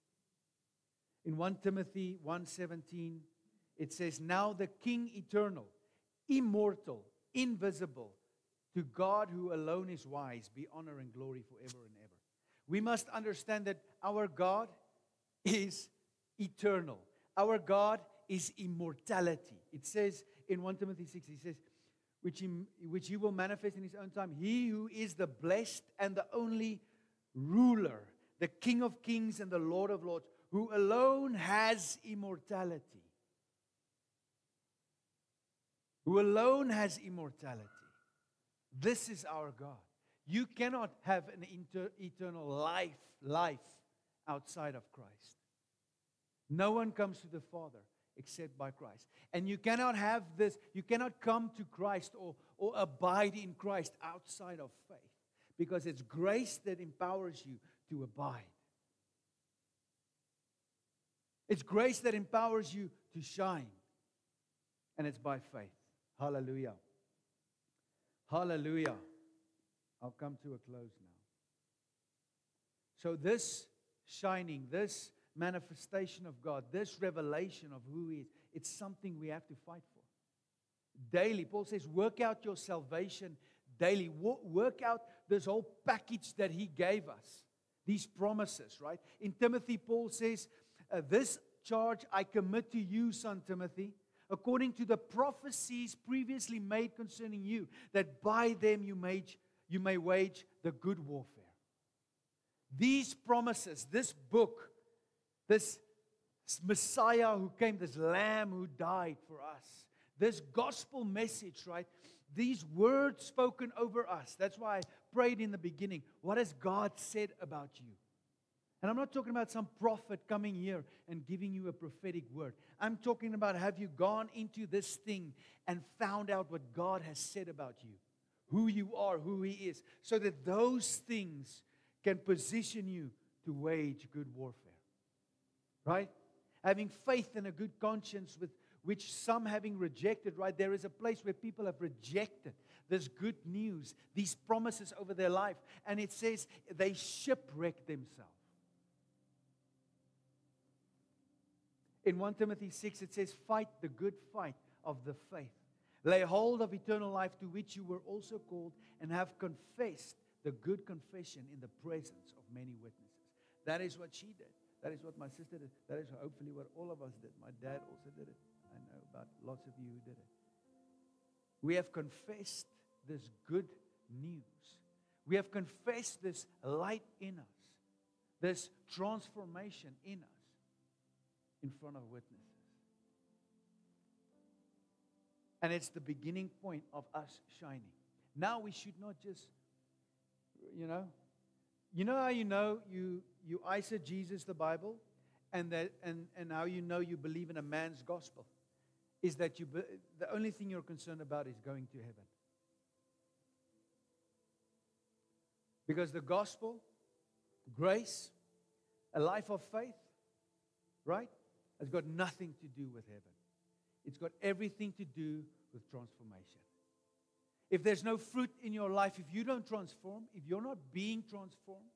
In 1 Timothy 1:17, it says, "Now the King eternal, immortal, invisible, to God who alone is wise, be honor and glory forever and ever." We must understand that our God is eternal. Our God is immortality. It says in 1 Timothy 6, he says, which he will manifest in his own time. He who is the blessed and the only ruler, the King of kings and the Lord of lords, who alone has immortality. Who alone has immortality. This is our God. You cannot have an eternal life outside of Christ. No one comes to the Father except by Christ. And you cannot have this, you cannot come to Christ or abide in Christ outside of faith. Because it's grace that empowers you to abide. It's grace that empowers you to shine. And it's by faith. Hallelujah. Hallelujah. I'll come to a close now. So this shining, this manifestation of God, this revelation of who He is, it's something we have to fight for. Daily, Paul says, work out your salvation daily. Work out this whole package that He gave us. These promises, right? In Timothy, Paul says, this charge I commit to you, son Timothy, according to the prophecies previously made concerning you, that by them you may wage the good warfare. These promises, this book, this Messiah who came, this Lamb who died for us, this gospel message, right? These words spoken over us. That's why I prayed in the beginning. What has God said about you? And I'm not talking about some prophet coming here and giving you a prophetic word. I'm talking about, have you gone into this thing and found out what God has said about you? Who you are, who He is. So that those things can position you to wage good warfare. Right? Having faith and a good conscience, with which some having rejected, right? There is a place where people have rejected this good news, these promises over their life. And it says they shipwreck themselves. In 1 Timothy 6, it says, fight the good fight of the faith. Lay hold of eternal life, to which you were also called, and have confessed the good confession in the presence of many witnesses. That is what she did. That is what my sister did. That is hopefully what all of us did. My dad also did it. I know about lots of you who did it. We have confessed this good news. We have confessed this light in us, this transformation in us in front of witnesses. And it's the beginning point of us shining. Now we should not just, you know how you answer Jesus, the Bible, and how you know you believe in a man's gospel is that the only thing you're concerned about is going to heaven. Because the gospel, grace, a life of faith, right, has got nothing to do with heaven. It's got everything to do with transformation. If there's no fruit in your life, if you don't transform, if you're not being transformed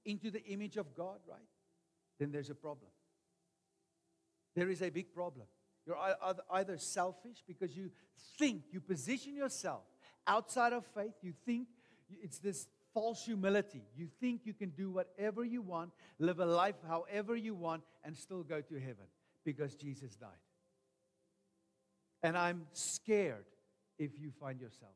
into the image of God, right, then there's a problem. There is a big problem. You're either selfish because you think, you position yourself outside of faith. You think it's this false humility. You think you can do whatever you want, live a life however you want, and still go to heaven because Jesus died. And I'm scared if you find yourself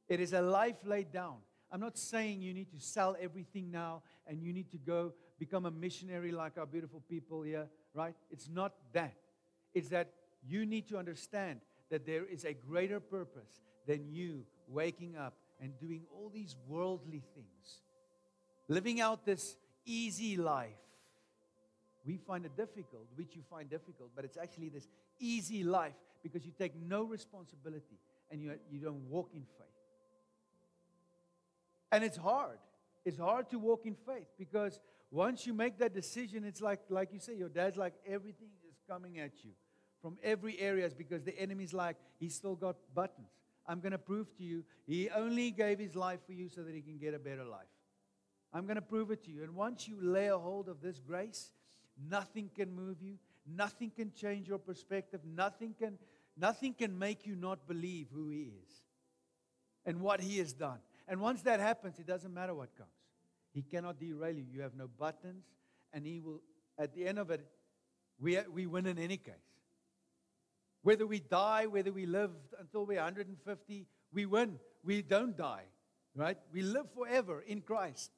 there. It is a life laid down. I'm not saying you need to sell everything now and you need to go become a missionary like our beautiful people here, right? It's not that. It's that you need to understand that there is a greater purpose than you waking up and doing all these worldly things, living out this easy life. We find it difficult, which you find difficult, but it's actually this easy life because you take no responsibility and you don't walk in faith. And it's hard. It's hard to walk in faith because once you make that decision, it's like you say, your dad's like, everything is coming at you from every areas because the enemy's like, he's still got buttons. I'm going to prove to you, he only gave his life for you so that he can get a better life. I'm going to prove it to you. And once you lay a hold of this grace, nothing can move you. Nothing can change your perspective. Nothing can make you not believe who he is and what he has done. And once that happens, it doesn't matter what comes. He cannot derail you. You have no buttons. And he will, at the end of it, we win in any case. Whether we die, whether we live until we're 150, we win. We don't die, right? We live forever in Christ.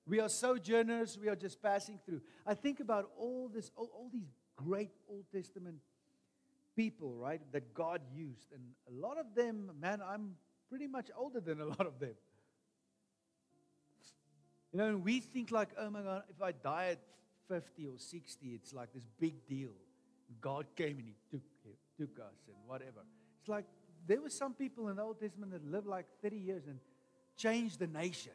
We are sojourners. We are just passing through. I think about all these great Old Testament people, right, that God used. And a lot of them, man, I'm pretty much older than a lot of them. You know, and we think like, oh my God, if I die at 50 or 60, it's like this big deal. God came and he took us and whatever. It's like there were some people in the Old Testament that lived like 30 years and changed the nation.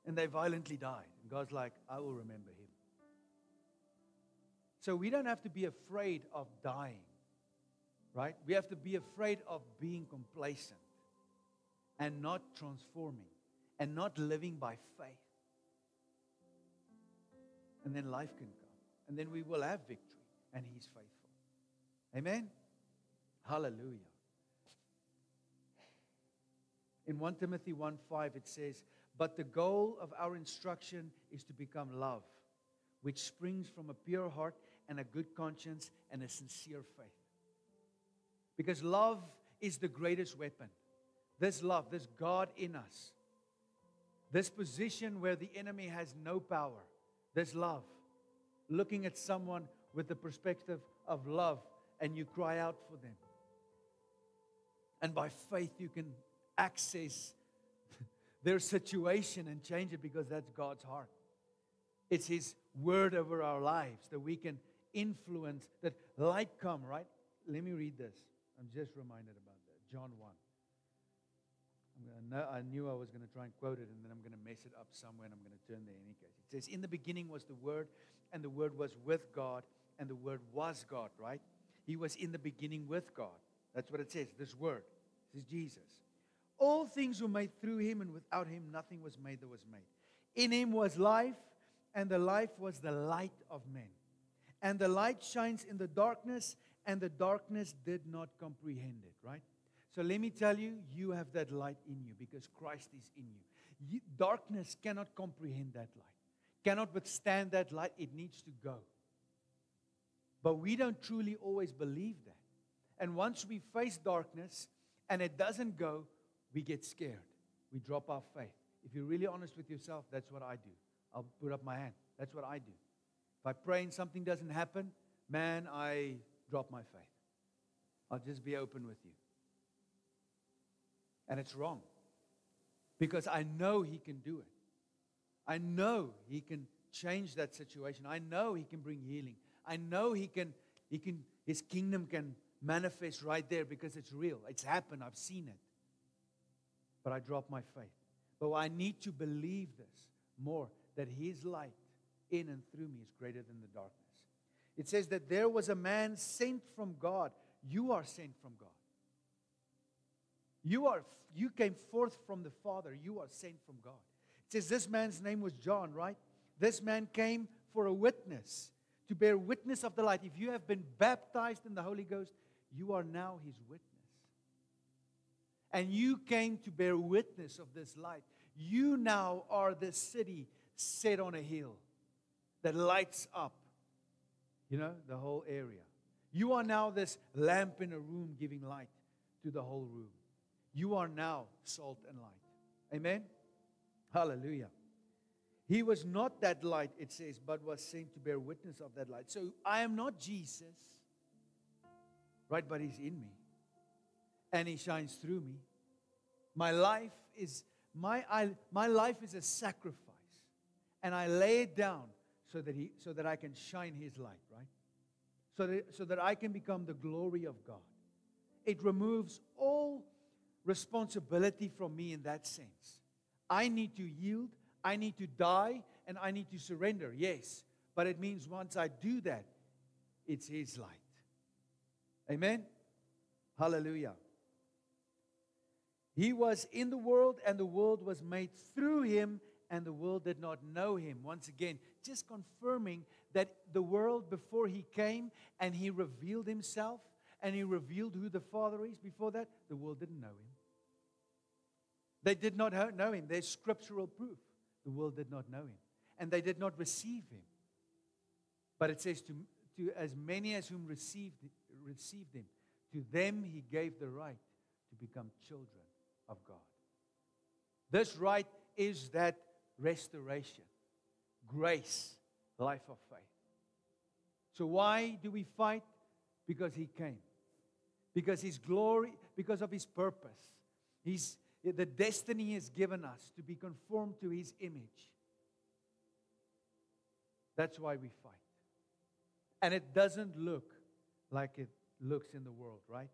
And they violently died. And God's like, I will remember him. So we don't have to be afraid of dying, right? We have to be afraid of being complacent and not transforming and not living by faith. And then life can come. And then we will have victory. And he's faithful. Amen? Hallelujah. In 1 Timothy 1:5 it says, but the goal of our instruction is to become love, which springs from a pure heart and a good conscience and a sincere faith. Because love is the greatest weapon. This love, this God in us, this position where the enemy has no power, this love, looking at someone with the perspective of love and you cry out for them. And by faith you can access their situation and change it because that's God's heart. It's his word over our lives that we can influence, that light come, right? Let me read this. I'm just reminded about that. John 1. I knew I was going to try and quote it and then I'm going to mess it up somewhere and I'm going to turn there in any case. It says, in the beginning was the Word and the Word was with God and the Word was God, right? He was in the beginning with God. That's what it says, this Word. This is Jesus. All things were made through him, and without him nothing was made that was made. In him was life, and the life was the light of men. And the light shines in the darkness, and the darkness did not comprehend it, right? So let me tell you, you have that light in you because Christ is in you. Darkness cannot comprehend that light, cannot withstand that light. It needs to go. But we don't truly always believe that. And once we face darkness and it doesn't go, we get scared. We drop our faith. If you're really honest with yourself, that's what I do. I'll put up my hand. That's what I do. If I pray and something doesn't happen, man, I drop my faith. I'll just be open with you. And it's wrong. Because I know he can do it. I know he can change that situation. I know he can bring healing. I know his kingdom can manifest right there because it's real. It's happened. I've seen it. But I drop my faith. But I need to believe this more, that his light in and through me is greater than the darkness. It says that there was a man sent from God. You are sent from God. You came forth from the Father. You are sent from God. It says this man's name was John, right? This man came for a witness, to bear witness of the light. If you have been baptized in the Holy Ghost, you are now his witness. And you came to bear witness of this light. You now are the city set on a hill that lights up, the whole area. You are now this lamp in a room giving light to the whole room. You are now salt and light. Amen? Hallelujah. He was not that light, it says, but was sent to bear witness of that light. So I am not Jesus, right? But he's in me. And he shines through me. My life is my life is a sacrifice, and I lay it down so that I can shine His light, right? So that I can become the glory of God. It removes all responsibility from me in that sense. I need to yield, I need to die, and I need to surrender, yes. But it means once I do that, it's His light. Amen? Hallelujah. He was in the world, and the world was made through Him, and the world did not know Him. Once again, just confirming that the world before He came and He revealed Himself, and He revealed who the Father is before that, the world didn't know Him. They did not know Him. There's scriptural proof. The world did not know Him, and they did not receive Him. But it says, to as many as whom received Him, to them He gave the right to become children of God. This right is that restoration, grace, life of faith. So why do we fight? Because He came. Because His glory, because of His purpose. The destiny He has given us to be conformed to His image. That's why we fight. And it doesn't look like it looks in the world, right?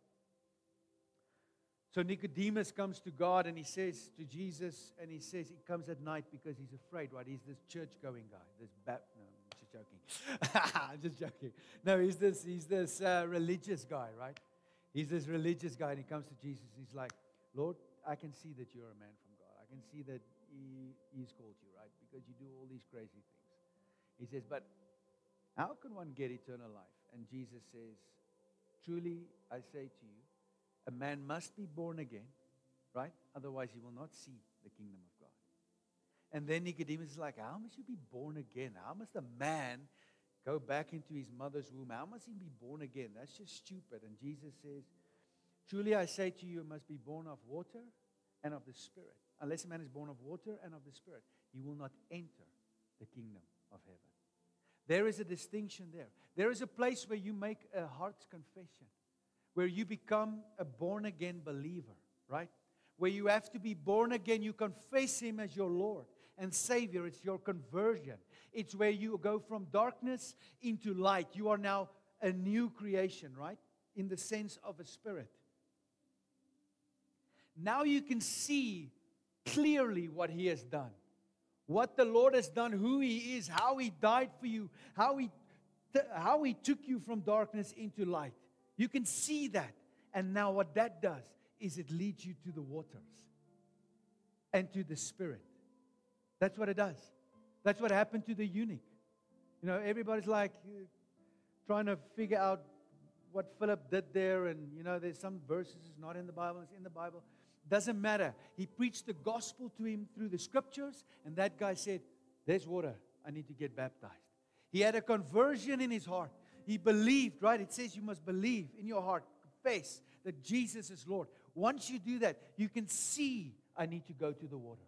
So Nicodemus comes to God and he says to Jesus, and he says he comes at night because he's afraid, right? He's this church-going guy, no, I'm just joking. I'm just joking. No, he's this religious guy, right? He's this religious guy, and he comes to Jesus. He's like, Lord, I can see that you're a man from God. I can see that He's called you, right? Because you do all these crazy things. He says, but how can one get eternal life? And Jesus says, truly, I say to you, a man must be born again, right? Otherwise, he will not see the kingdom of God. And then Nicodemus is like, how must you be born again? How must a man go back into his mother's womb? How must he be born again? That's just stupid. And Jesus says, truly I say to you, you must be born of water and of the Spirit. Unless a man is born of water and of the Spirit, he will not enter the kingdom of heaven. There is a distinction there. There is a place where you make a heart's confession, where you become a born-again believer, right? Where you have to be born again. You confess Him as your Lord and Savior. It's your conversion. It's where you go from darkness into light. You are now a new creation, right? In the sense of a spirit. Now you can see clearly what He has done. What the Lord has done, who He is, how He died for you, how He took you from darkness into light. You can see that. And now what that does is it leads you to the waters and to the Spirit. That's what it does. That's what happened to the eunuch. You know, everybody's like trying to figure out what Philip did there. And, you know, there's some verses it's not in the Bible, it's in the Bible. Doesn't matter. He preached the gospel to him through the scriptures. And that guy said, there's water. I need to get baptized. He had a conversion in his heart. He believed, right? It says you must believe in your heart, confess that Jesus is Lord. Once you do that, you can see, I need to go to the water.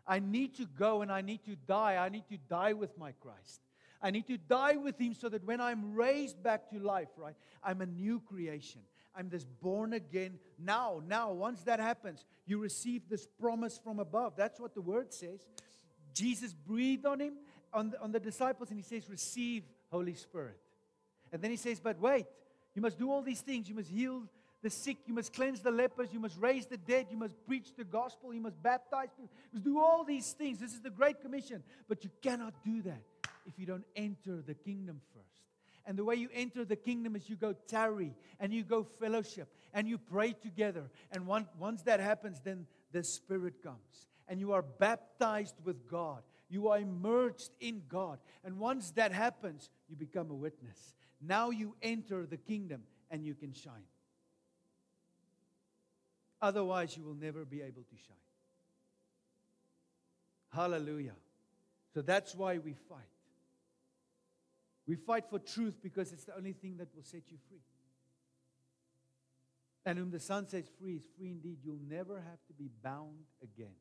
I need to go and I need to die. I need to die with my Christ. I need to die with Him so that when I'm raised back to life, right, I'm a new creation. I'm this born again. Now, once that happens, you receive this promise from above. That's what the Word says. Jesus breathed on him, on the disciples, and He says, receive Holy Spirit. And then He says, but wait, you must do all these things. You must heal the sick. You must cleanse the lepers. You must raise the dead. You must preach the gospel. You must baptize people. You must do all these things. This is the Great Commission. But you cannot do that if you don't enter the kingdom first. And the way you enter the kingdom is you go tarry and you go fellowship and you pray together. And once that happens, then the Spirit comes. And you are baptized with God. You are immersed in God. And once that happens, you become a witness. Now you enter the kingdom and you can shine. Otherwise, you will never be able to shine. Hallelujah. So that's why we fight. We fight for truth because it's the only thing that will set you free. And whom the Son sets free is free indeed. You'll never have to be bound again.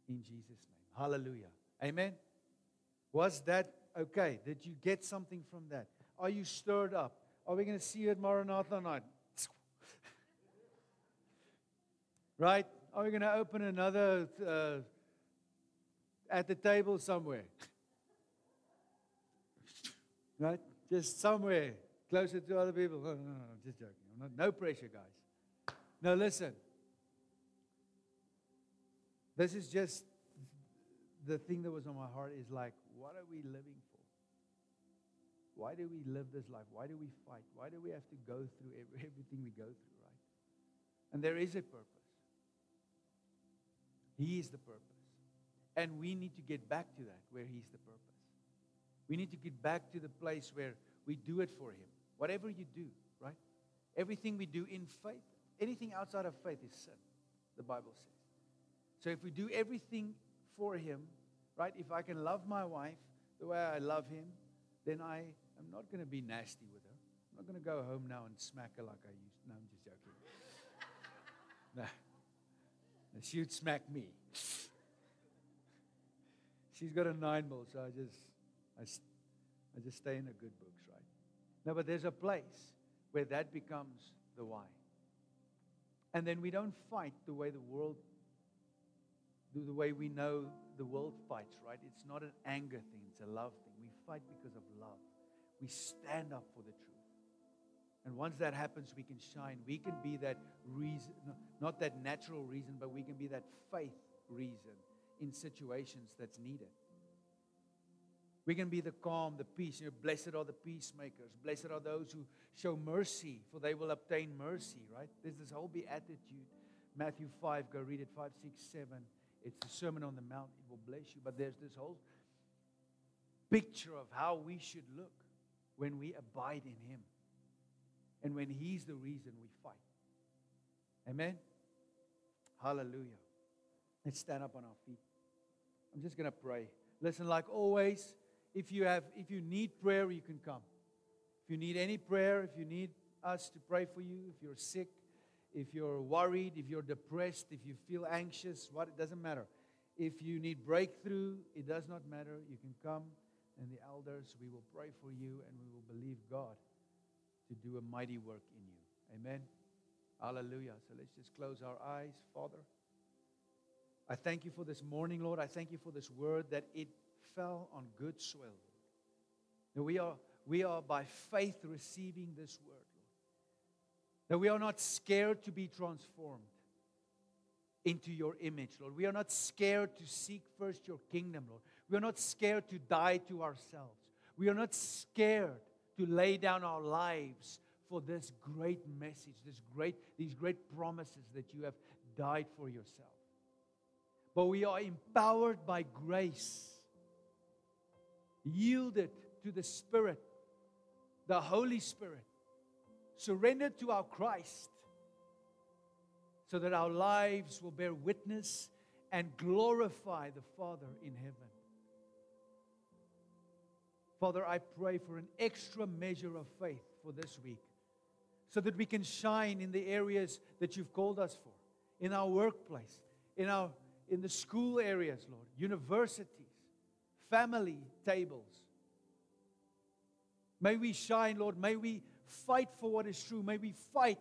In Jesus' name. Hallelujah. Amen. Was that okay? Did you get something from that? Are you stirred up? Are we going to see you at Maranatha night? Right? are we going to open another at the table somewhere? Right? Just somewhere closer to other people. No, I'm just joking. No pressure, guys. No, listen. This is just the thing that was on my heart is like, what are we living for? Why do we live this life? Why do we fight? Why do we have to go through everything we go through, right? And there is a purpose. He is the purpose. And we need to get back to that, where He's the purpose. We need to get back to the place where we do it for Him. Whatever you do, right? Everything we do in faith, anything outside of faith is sin, the Bible says. So if we do everything for Him, right? If I can love my wife the way I love Him, then I am not going to be nasty with her. I'm not going to go home now and smack her like I used. No, I'm just joking. No. She would smack me. She's got a 9mm, so I just stay in the good books, right? No, but there's a place where that becomes the why. And then we don't fight the way the way we know the world fights, right? It's not an anger thing, it's a love thing. We fight because of love. We stand up for the truth. And once that happens, we can shine. We can be that reason, not that natural reason, but we can be that faith reason in situations that's needed. We can be the calm, the peace. Blessed are the peacemakers. Blessed are those who show mercy, for they will obtain mercy, right? There's this whole beatitude. Matthew 5, go read it, 5, 6, 7. It's the Sermon on the Mount. It will bless you. But there's this whole picture of how we should look when we abide in Him. And when He's the reason we fight. Amen? Hallelujah. Let's stand up on our feet. I'm just going to pray. Listen, like always, if you need prayer, you can come. If you need any prayer, if you need us to pray for you, if you're sick, if you're worried, if you're depressed, if you feel anxious, it doesn't matter. If you need breakthrough, it does not matter. You can come, and the elders, we will pray for you, and we will believe God to do a mighty work in you. Amen. Hallelujah. So let's just close our eyes. Father, I thank you for this morning, Lord. I thank you for this word, that it fell on good soil. That we are by faith receiving this word, Lord. That we are not scared to be transformed into your image, Lord. We are not scared to seek first your kingdom, Lord. We are not scared to die to ourselves. We are not scared to lay down our lives for this great message, these great promises that you have died for yourself. But we are empowered by grace, yielded to the Spirit, the Holy Spirit, surrendered to our Christ, so that our lives will bear witness and glorify the Father in heaven. Father, I pray for an extra measure of faith for this week, so that we can shine in the areas that you've called us for, in our workplace, in the school areas, Lord, universities, family tables. May we shine, Lord. May we fight for what is true. May we fight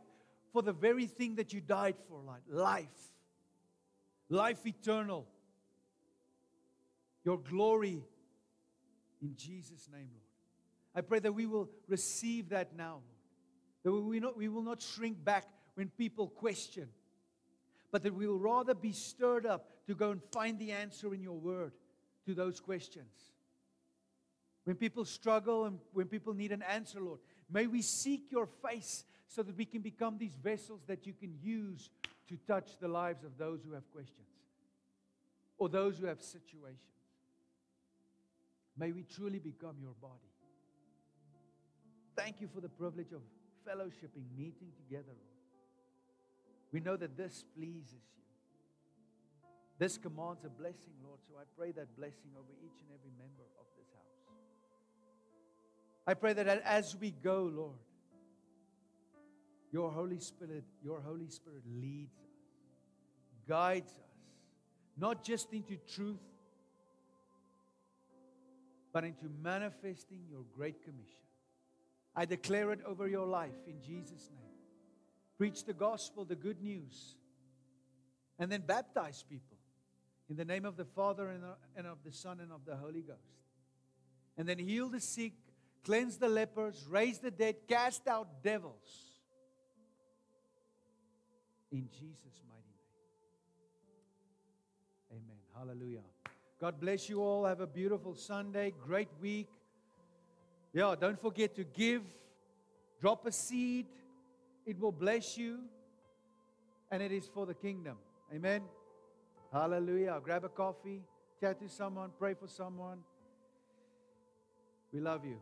for the very thing that you died for, Lord. Life eternal. Your glory in Jesus' name, Lord. I pray that we will receive that now, Lord. That we will not shrink back when people question, but that we will rather be stirred up to go and find the answer in your word to those questions. When people struggle and when people need an answer, Lord, may we seek your face so that we can become these vessels that you can use to touch the lives of those who have questions or those who have situations. May we truly become your body. Thank you for the privilege of fellowshipping, meeting together, Lord. We know that this pleases you. This commands a blessing, Lord, so I pray that blessing over each and every member of this house. I pray that as we go, Lord, your Holy Spirit leads us, guides us, not just into truth, but into manifesting your great commission. I declare it over your life in Jesus' name. Preach the gospel, the good news, And then baptize people in the name of the Father and of the Son and of the Holy Ghost. And then heal the sick, cleanse the lepers, raise the dead, cast out devils. In Jesus' mighty name. Amen. Hallelujah. God bless you all. Have a beautiful Sunday. Great week. Yeah, don't forget to give. Drop a seed. It will bless you. And it is for the kingdom. Amen. Hallelujah. Grab a coffee. Chat to someone. Pray for someone. We love you.